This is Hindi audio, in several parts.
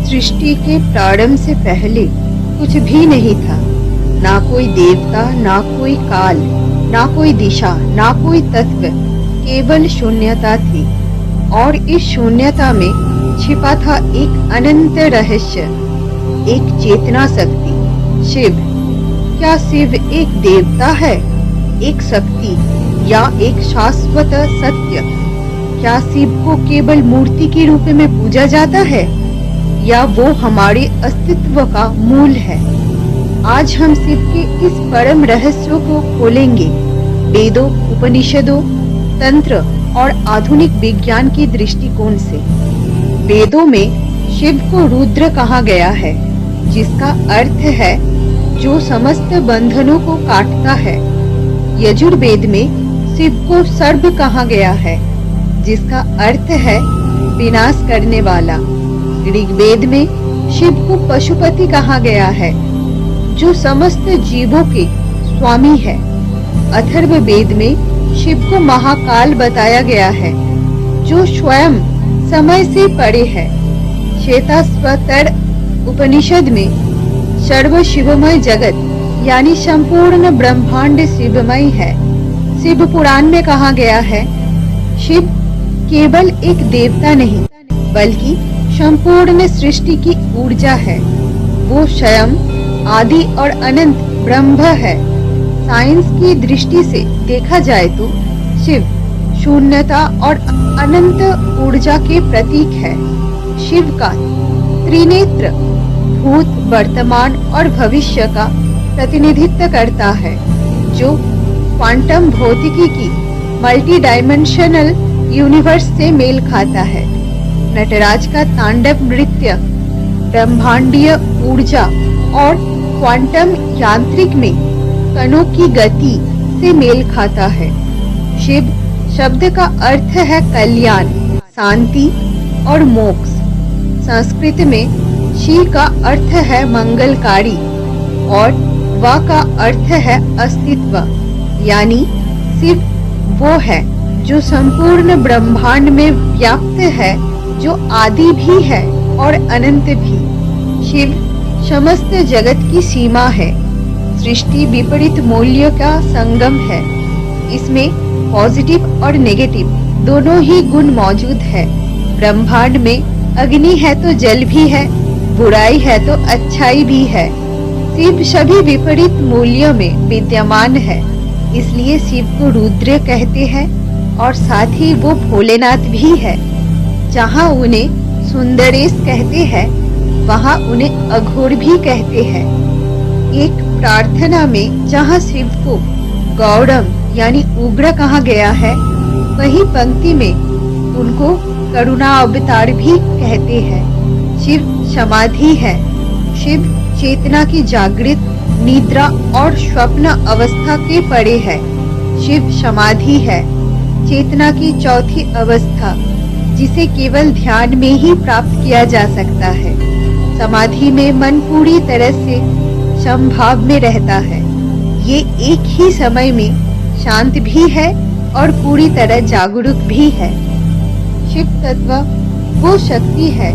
सृष्टि के प्रारंभ से पहले कुछ भी नहीं था। ना कोई देवता, ना कोई काल, ना कोई दिशा, ना कोई तत्व, केवल शून्यता थी। और इस शून्यता में छिपा था एक अनंत रहस्य, एक चेतना शक्ति, शिव। क्या शिव एक देवता है, एक शक्ति या एक शाश्वत सत्य? क्या शिव को केवल मूर्ति के रूप में पूजा जाता है या वो हमारे अस्तित्व का मूल है? आज हम शिव के इस परम रहस्यों को खोलेंगे, वेदों, उपनिषदों, तंत्र और आधुनिक विज्ञान के दृष्टिकोण से। वेदों में शिव को रुद्र कहा गया है, जिसका अर्थ है जो समस्त बंधनों को काटता है। यजुर्वेद में शिव को सर्प कहा गया है, जिसका अर्थ है विनाश करने वाला। ऋग्वेद में शिव को पशुपति कहा गया है, जो समस्त जीवों के स्वामी है। अथर्ववेद में शिव को महाकाल बताया गया है, जो स्वयं समय से परे है। श्वेताश्वतर उपनिषद में सर्व शिवमय जगत यानी संपूर्ण ब्रह्मांड शिवमय है। शिव पुराण में कहा गया है, शिव केवल एक देवता नहीं बल्कि संपूर्ण सृष्टि की ऊर्जा है। वो स्वयं आदि और अनंत ब्रह्म है। साइंस की दृष्टि से देखा जाए तो शिव शून्यता और अनंत ऊर्जा के प्रतीक है। शिव का त्रिनेत्र भूत, वर्तमान और भविष्य का प्रतिनिधित्व करता है, जो क्वांटम भौतिकी की मल्टी डायमेंशनल यूनिवर्स से मेल खाता है। नटराज का तांडव नृत्य ब्रह्मांडीय ऊर्जा और क्वांटम यांत्रिक में कणों की गति से मेल खाता है। शिव शब्द का अर्थ है कल्याण, शांति और मोक्ष। संस्कृत में शि का अर्थ है मंगलकारी और वा का अर्थ है अस्तित्व, यानी शिव वो है जो संपूर्ण ब्रह्मांड में व्याप्त है, जो आदि भी है और अनंत भी। शिव समस्त जगत की सीमा है, सृष्टि विपरीत मूल्य का संगम है। इसमें पॉजिटिव और नेगेटिव दोनों ही गुण मौजूद है। ब्रह्मांड में अग्नि है तो जल भी है, बुराई है तो अच्छाई भी है। शिव सभी विपरीत मूल्यों में विद्यमान है, इसलिए शिव को रुद्र कहते हैं और साथ ही वो भोलेनाथ भी है। जहाँ उन्हें सुंदरेश कहते हैं, वहाँ उन्हें अघोर भी कहते हैं। एक प्रार्थना में जहाँ शिव को गौरम यानी उग्र कहा गया है, वही पंक्ति में उनको करुणा अवतार भी कहते हैं। शिव समाधि है। शिव चेतना की जागृत, निद्रा और स्वप्न अवस्था के परे है। शिव समाधि है, चेतना की चौथी अवस्था, जिसे केवल ध्यान में ही प्राप्त किया जा सकता है। समाधि में मन पूरी तरह से समभाव में रहता है। ये एक ही समय में शांत भी है और पूरी तरह जागरूक भी है। शिव तत्व वो शक्ति है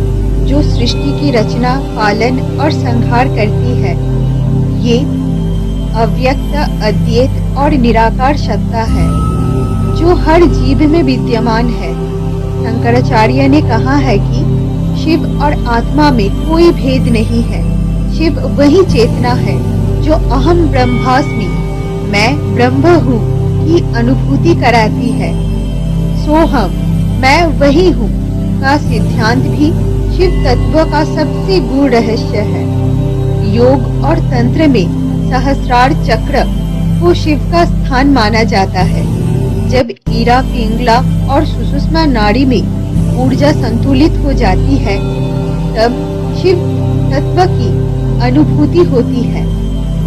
जो सृष्टि की रचना, पालन और संहार करती है। ये अव्यक्त, अद्वैत और निराकार सत्ता है जो हर जीव में विद्यमान है। शंकराचार्य ने कहा है कि शिव और आत्मा में कोई भेद नहीं है। शिव वही चेतना है जो अहम ब्रह्मास्मि, मैं ब्रह्म हूँ की अनुभूति कराती है। सोहम, मैं वही हूँ का सिद्धांत भी शिव तत्व का सबसे गूढ़ रहस्य है। योग और तंत्र में सहस्रार चक्र को शिव का स्थान माना जाता है। जब ईरा, पिंगला और सुषुम्ना नाड़ी में ऊर्जा संतुलित हो जाती है, तब शिव तत्व की अनुभूति होती है।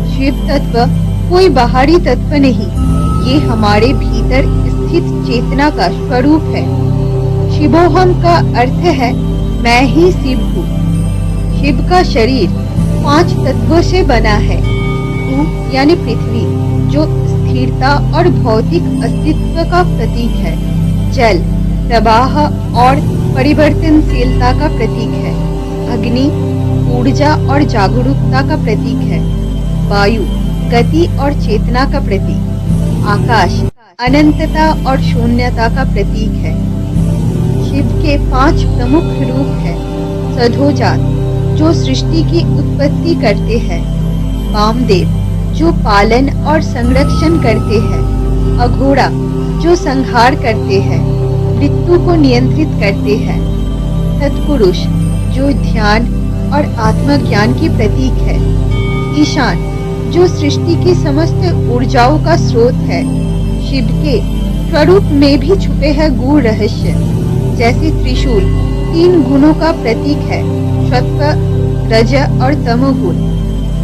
शिव तत्व कोई बाहरी तत्व नहीं, ये हमारे भीतर स्थित चेतना का स्वरूप है। शिवोहम का अर्थ है मैं ही शिव हूँ। शिव का शरीर 5 तत्वों से बना है। भू यानी पृथ्वी, जो स्थिरता और भौतिक अस्तित्व का प्रतीक है। जल प्रवाह और परिवर्तनशीलता का प्रतीक है। अग्नि ऊर्जा और जागरूकता का प्रतीक है। वायु गति और चेतना का प्रतीक। आकाश अनंतता और शून्यता का प्रतीक है। शिव के 5 प्रमुख रूप हैं। सधोजात जो सृष्टि की उत्पत्ति करते हैं। वामदेव जो पालन और संरक्षण करते हैं। अघोरा जो संहार करते हैं, मृत्यु को नियंत्रित करते हैं। सत्पुरुष जो ध्यान और आत्मज्ञान की प्रतीक है। ईशान जो सृष्टि की समस्त ऊर्जाओं का स्रोत है। शिव के स्वरूप में भी छुपे हैं गूढ़ रहस्य, जैसे त्रिशूल 3 गुणों का प्रतीक है, सत्व रज और तमोगुण।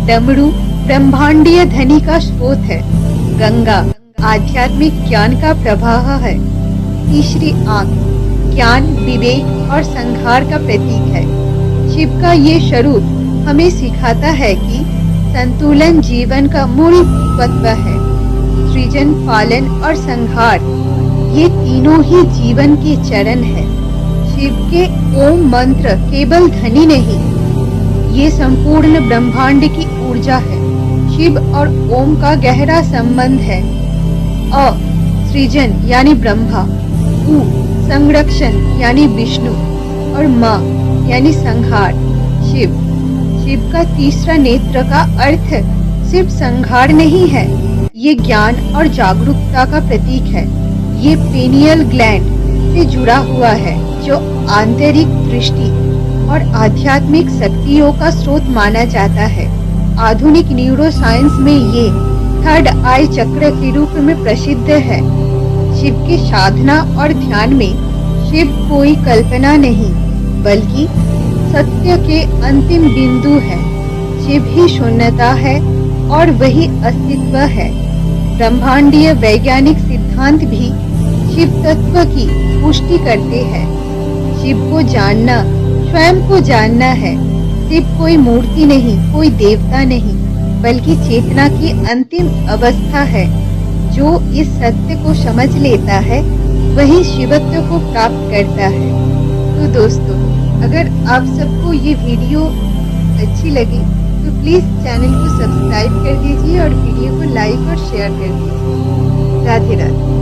डमरू ब्रह्मांडीय ध्वनि का स्रोत है। गंगा आध्यात्मिक ज्ञान का प्रवाह है। तीसरी आंख ज्ञान विवेक और संहार का प्रतीक है। शिव का ये स्वरूप हमें सिखाता है कि संतुलन जीवन का मूल तत्व है। सृजन पालन और संहार ये तीनों ही जीवन के चरण है। शिव के ओम मंत्र केवल ध्वनि नहीं, ये संपूर्ण ब्रह्मांड की ऊर्जा है। शिव और ओम का गहरा संबंध है। अ सृजन यानी ब्रह्मा, उ संरक्षण यानी विष्णु और म यानी संहार शिव। शिव का तीसरा नेत्र का अर्थ सिर्फ संहार नहीं है, ये ज्ञान और जागरूकता का प्रतीक है। ये पेनियल ग्लैंड से जुड़ा हुआ है, जो आंतरिक दृष्टि और आध्यात्मिक शक्तियों का स्रोत माना जाता है। आधुनिक न्यूरो साइंस में ये थर्ड आई चक्र के रूप में प्रसिद्ध है। शिव की साधना और ध्यान में शिव कोई कल्पना नहीं, बल्कि सत्य के अंतिम बिंदु है। शिव ही शून्यता है और वही अस्तित्व है। ब्रह्मांडीय वैज्ञानिक सिद्धांत भी शिव तत्व की पुष्टि करते हैं। शिव को जानना स्वयं को जानना है। शिव कोई मूर्ति नहीं, कोई देवता नहीं, बल्कि चेतना की अंतिम अवस्था है। जो इस सत्य को समझ लेता है, वही शिवत्व को प्राप्त करता है। तो दोस्तों, अगर आप सबको ये वीडियो अच्छी लगी तो प्लीज चैनल को सब्सक्राइब कर दीजिए और वीडियो को लाइक और शेयर कर दीजिए। राधे राधे।